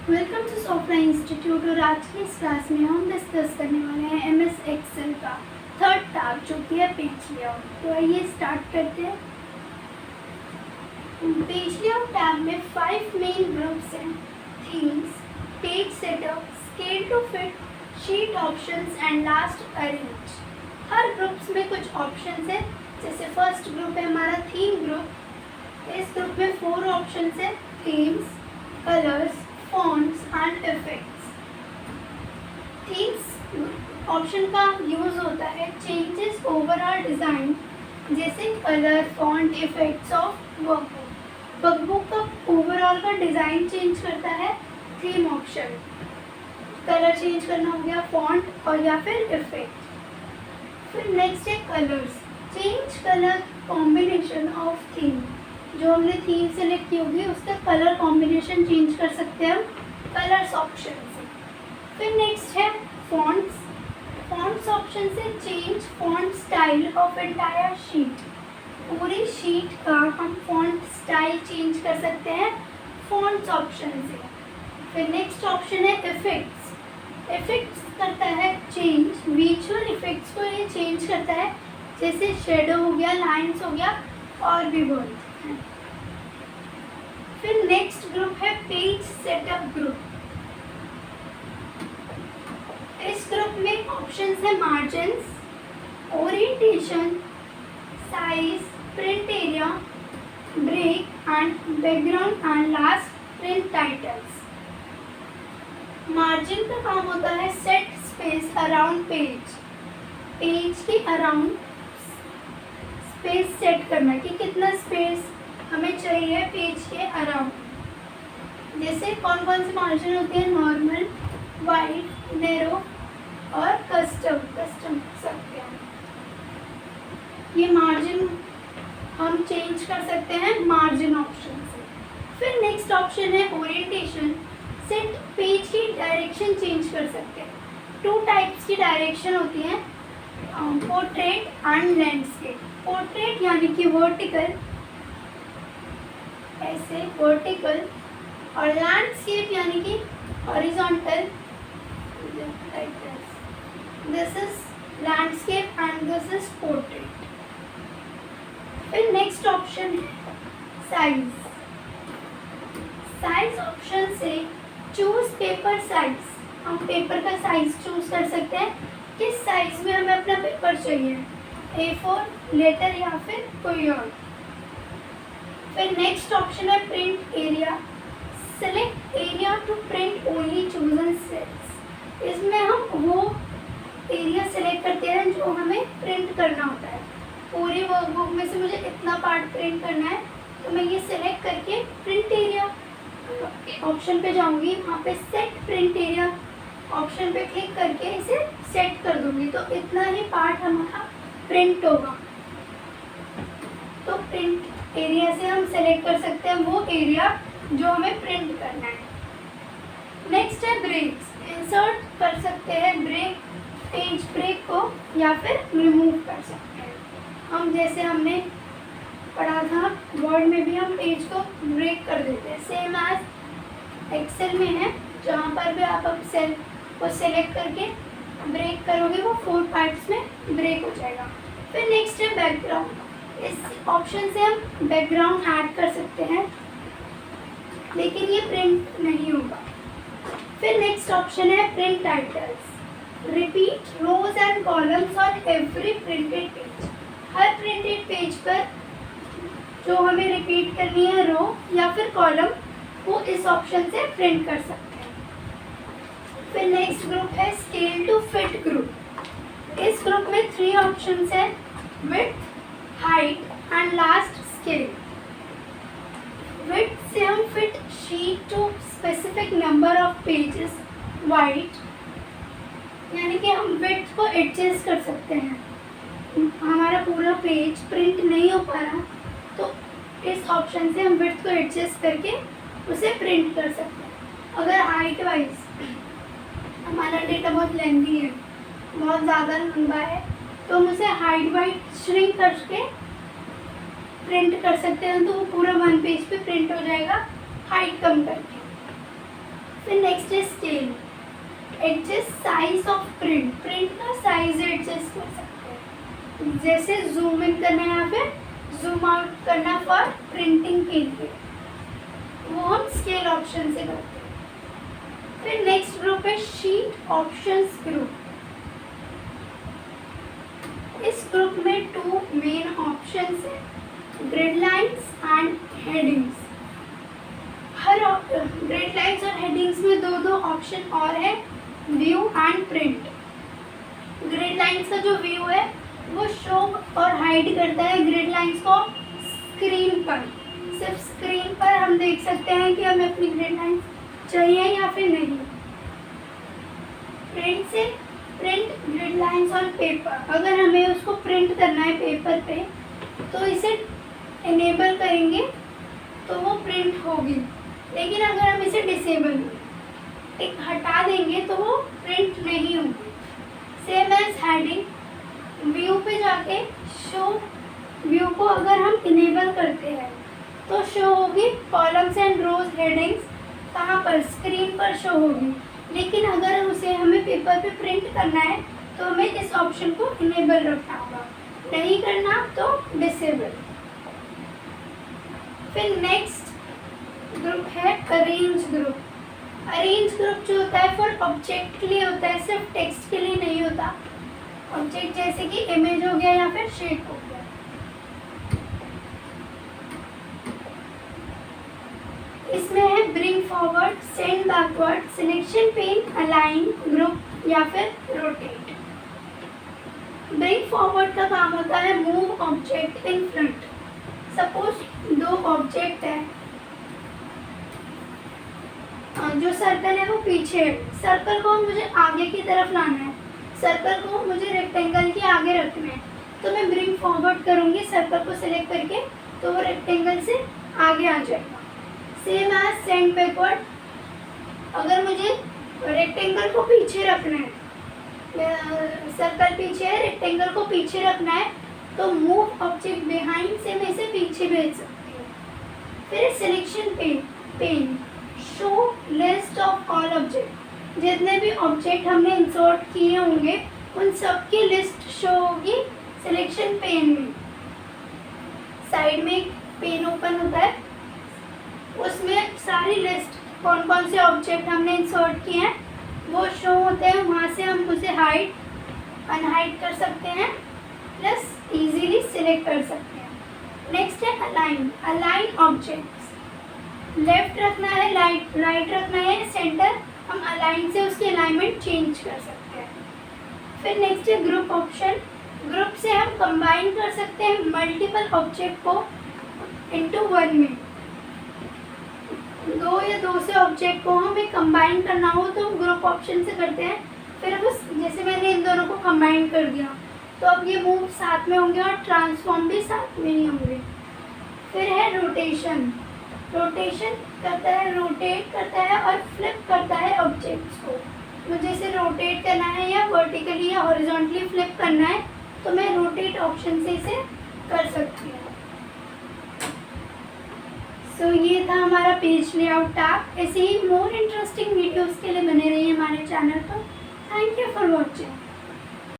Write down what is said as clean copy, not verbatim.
Welcome to software institute. और आज की इस क्लास में हम डिस्कस करने वाले हैं एमएस एक्सेल का थर्ड टैब जो कि है पेज लेआउट। तो आइए स्टार्ट करते हैं। पेज लेआउट टैब में 5 मेन ग्रुप्स हैं: themes, page setup, scale to fit, sheet options and last arrange. हर ग्रुप्स में कुछ ऑप्शंस हैं। जैसे फर्स्ट ग्रुप है हमारा थीम ग्रुप। इस ग्रुप में 4 ऑप्शंस हैं: themes, colours, fonts and effects। Themes option का यूज होता है चेंजेस ओवरऑल डिजाइन, जैसे colour, font, effects of workbook. Workbook का ओवरऑल का डिजाइन चेंज करता है थीम ऑप्शन। कलर चेंज करना हो गया, फॉन्ट और या फिर इफेक्ट। फिर नेक्स्ट है colours, change colour combination of theme. जो हमने थीम सेलेक्ट की होगी उसका कलर कॉम्बिनेशन चेंज कर सकते हैं हम कलर्स ऑप्शन से। फिर नेक्स्ट है फॉन्ट्स। फॉन्ट्स ऑप्शन से change font style of entire sheet. पूरी शीट का हम फॉन्ट स्टाइल चेंज कर सकते हैं फॉन्ट्स ऑप्शन से। फिर नेक्स्ट ऑप्शन है इफेक्ट्स। इफेक्ट्स करता है चेंज विजुअल इफेक्ट्स को, ये चेंज करता है जैसे शेडो हो गया, लाइन्स हो गया और भी बहुत। फिर नेक्स्ट ग्रुप है पेज सेटअप ग्रुप। इस ग्रुप में ऑप्शंस है margins, orientation, size, print area, break and background and last print titles. Margin का काम होता है set space around page. Page के अराउंड स्पेस सेट करना कि कितना स्पेस हमें चाहिए पेज के अराउंड। जैसे कौन कौन से मार्जिन होते हैं: नॉर्मल, वाइड, नैरो और कस्टम सकते हैं। ये मार्जिन हम चेंज कर सकते हैं मार्जिन ऑप्शन से। फिर नेक्स्ट ऑप्शन है ओरिएंटेशन। सेट पेज की डायरेक्शन चेंज कर सकते हैं। 2 टाइप्स की डायरेक्शन होती हैं, पोर्ट्रेट एंड लैंडस्केप। पोर्ट्रेट यानी कि वर्टिकल, ऐसे वर्टिकल, और लैंडस्केप यानी कि horizontal. This is landscape and this is portrait. फिर नेक्स्ट ऑप्शन है साइज। साइज ऑप्शन से चूज पेपर साइज। हम पेपर का साइज चूज कर सकते हैं, किस साइज में हमें अपना पेपर चाहिए, A4, लेटर या फिर कोई और। फिर नेक्स्ट ऑप्शन है print area. Select area to print only chosen cells. इसमें हम वो एरिया सेलेक्ट करते हैं जो हमें प्रिंट करना होता है। पूरी वर्कबुक में से मुझे इतना पार्ट प्रिंट करना है तो मैं ये सेलेक्ट करके प्रिंट एरिया ऑप्शन पे जाऊंगी। वहाँ पे सेट प्रिंट एरिया ऑप्शन पे क्लिक करके इसे सेट कर दूंगी तो इतना ही पार्ट हमारा प्रिंट होगा। तो प्रिंट एरिया से हम सेलेक्ट कर सकते हैं वो एरिया जो हमें प्रिंट करना है। नेक्स्ट है ब्रेक्स। इंसर्ट कर सकते हैं ब्रेक, पेज ब्रेक को, या फिर रिमूव कर सकते हैं हम। जैसे हमने पढ़ा था वर्ड में भी हम पेज को ब्रेक कर देते हैं, सेम एज एक्सेल में है, जहाँ पर भी आप अब सेल को सेलेक्ट करके ब्रेक करोगे वो 4 पार्ट्स में ब्रेक हो जाएगा। फिर नेक्स्ट है बैकग्राउंड। इस ऑप्शन से हम बैकग्राउंड ऐड कर सकते हैं लेकिन ये प्रिंट नहीं होगा। फिर नेक्स्ट ऑप्शन है print titles. Repeat rows and columns on every printed page. हर प्रिंटेड पेज पर जो हमें रिपीट करनी है रो या फिर कॉलम, वो इस ऑप्शन से प्रिंट कर सकते हैं। फिर नेक्स्ट ग्रुप है स्केल टू फिट ग्रुप। इस ग्रुप में 3 ऑप्शंस हैं: width, height and last scale. Width से हम fit sheet to specific number of pages wide, यानी कि हम विड्थ को एडजस्ट कर सकते हैं। हमारा पूरा पेज प्रिंट नहीं हो पा रहा तो इस ऑप्शन से हम विड्थ को एडजस्ट करके उसे प्रिंट कर सकते हैं। अगर हाइट वाइज हमारा डेटा बहुत लेंथी है, बहुत ज़्यादा लंबा है, तो हम उसे हाइट वाइड श्रिंक करके प्रिंट कर सकते हैं तो वो पूरा 1 पेज पे प्रिंट हो जाएगा हाइट कम करके। फिर नेक्स्ट है scale, adjust size of print, print का साइज एडजस्ट कर सकते हैं, जैसे जूम इन करना है या फिर जूम आउट करना फॉर प्रिंटिंग के लिए, वो हम स्केल ऑप्शन से करते हैं। फिर नेक्स्ट ग्रुप है शीट ऑप्शंस ग्रुप। इस ग्रुप में 2 मेन ऑप्शंस है, grid lines and headings. Her grid lines और हेडिंग्स में 2 ऑप्शन और है, view and print. Grid lines का जो व्यू है वो शो और हाइड करता है ग्रिड लाइंस को स्क्रीन पर, सिर्फ स्क्रीन पर हम देख सकते हैं कि हमें अपनी ग्रिड लाइंस चाहिए या फिर नहीं। प्रिंट से print grid lines on paper, अगर हमें उसको प्रिंट करना है पेपर पे तो इसे इनेबल करेंगे तो वो प्रिंट होगी, लेकिन अगर हम इसे डिसेबल हटा देंगे तो वो प्रिंट नहीं होगी। सेम एज हेडिंग, व्यू पे जाके शो, व्यू को अगर हम इनेबल करते हैं तो शो होगी कॉलम्स एंड रोज हेडिंग्स, कहाँ पर, स्क्रीन पर शो होगी। लेकिन अगर उसे हमें पेपर पे प्रिंट करना है तो हमें इस ऑप्शन को इनेबल रखना होगा, नहीं करना तो डिसेबल। फिर नेक्स्ट ग्रुप है अरेंज ग्रुप। अरेंज ग्रुप जो होता है फॉर ऑब्जेक्ट के लिए होता है, सिर्फ टेक्स्ट के लिए नहीं होता। ऑब्जेक्ट जैसे कि इमेज हो गया या फिर शेप हो गया। इसमें है bring forward, send backward, selection pen, align, group या फिर रोटेट। ब्रिंग फॉरवर्ड का काम होता है move object in front. Suppose 2 object है, जो सर्कल है वो पीछे है, सर्कल को मुझे आगे की तरफ लाना है, सर्कल को मुझे रेक्टेंगल के आगे रखना है, तो मैं ब्रिंग फॉरवर्ड करूँगी सर्कल को सिलेक्ट करके, तो वो रेक्टेंगल से आगे आ जाएगा। सेम एज सेंड बैकवर्ड, अगर मुझे रेक्टेंगल को पीछे रखना है, सर्कल पीछे है, रेक्टेंगल को पीछे रखना है, तो मूव ऑब्जेक्ट बिहाइंड से मैं इसे पीछे भेज सकती हूँ। फिर selection pen, show list of all object, जितने भी ऑब्जेक्ट हमने इंसर्ट किए होंगे उन सब की लिस्ट शो होगी सिलेक्शन पेन में। साइड में एक पेन ओपन होता है, उसमें सारी लिस्ट कौन कौन से ऑब्जेक्ट हमने इंसर्ट किए हैं वो शो होते हैं, वहाँ से हम उसे हाइड अनहाइड कर सकते हैं, प्लस इजीली सिलेक्ट कर सकते हैं। नेक्स्ट है अलाइन, अलाइन ऑब्जेक्ट्स, लेफ्ट रखना है, राइट रखना है, सेंटर, हम अलाइन से उसकी अलाइनमेंट चेंज कर सकते हैं। फिर नेक्स्ट है ग्रुप ऑप्शन, ग्रुप से हम कंबाइन कर सकते हैं मल्टीपल ऑब्जेक्ट को इनटू 1 में। 2 या 2 से ऑब्जेक्ट को हमें कंबाइन करना हो तो ग्रुप ऑप्शन से करते हैं। फिर बस जैसे मैंने इन दोनों को कंबाइन कर दिया तो अब ये मूव साथ में होंगे और ट्रांसफॉर्म भी साथ में ही होंगे। फिर है रोटेशन, रोटेशन करता है, रोटेट करता है और फ्लिप करता है ऑब्जेक्ट्स को। मुझे इसे रोटेट करना है या वर्टिकली या हॉरिजॉन्टली फ्लिप करना है तो मैं रोटेट ऑप्शन से इसे कर सकती हूँ। सो ये था हमारा पेज लेआउट टैब। ऐसे ही मोर इंटरेस्टिंग वीडियोस के लिए बने रहिए हमारे चैनल पर। Thank you for watching.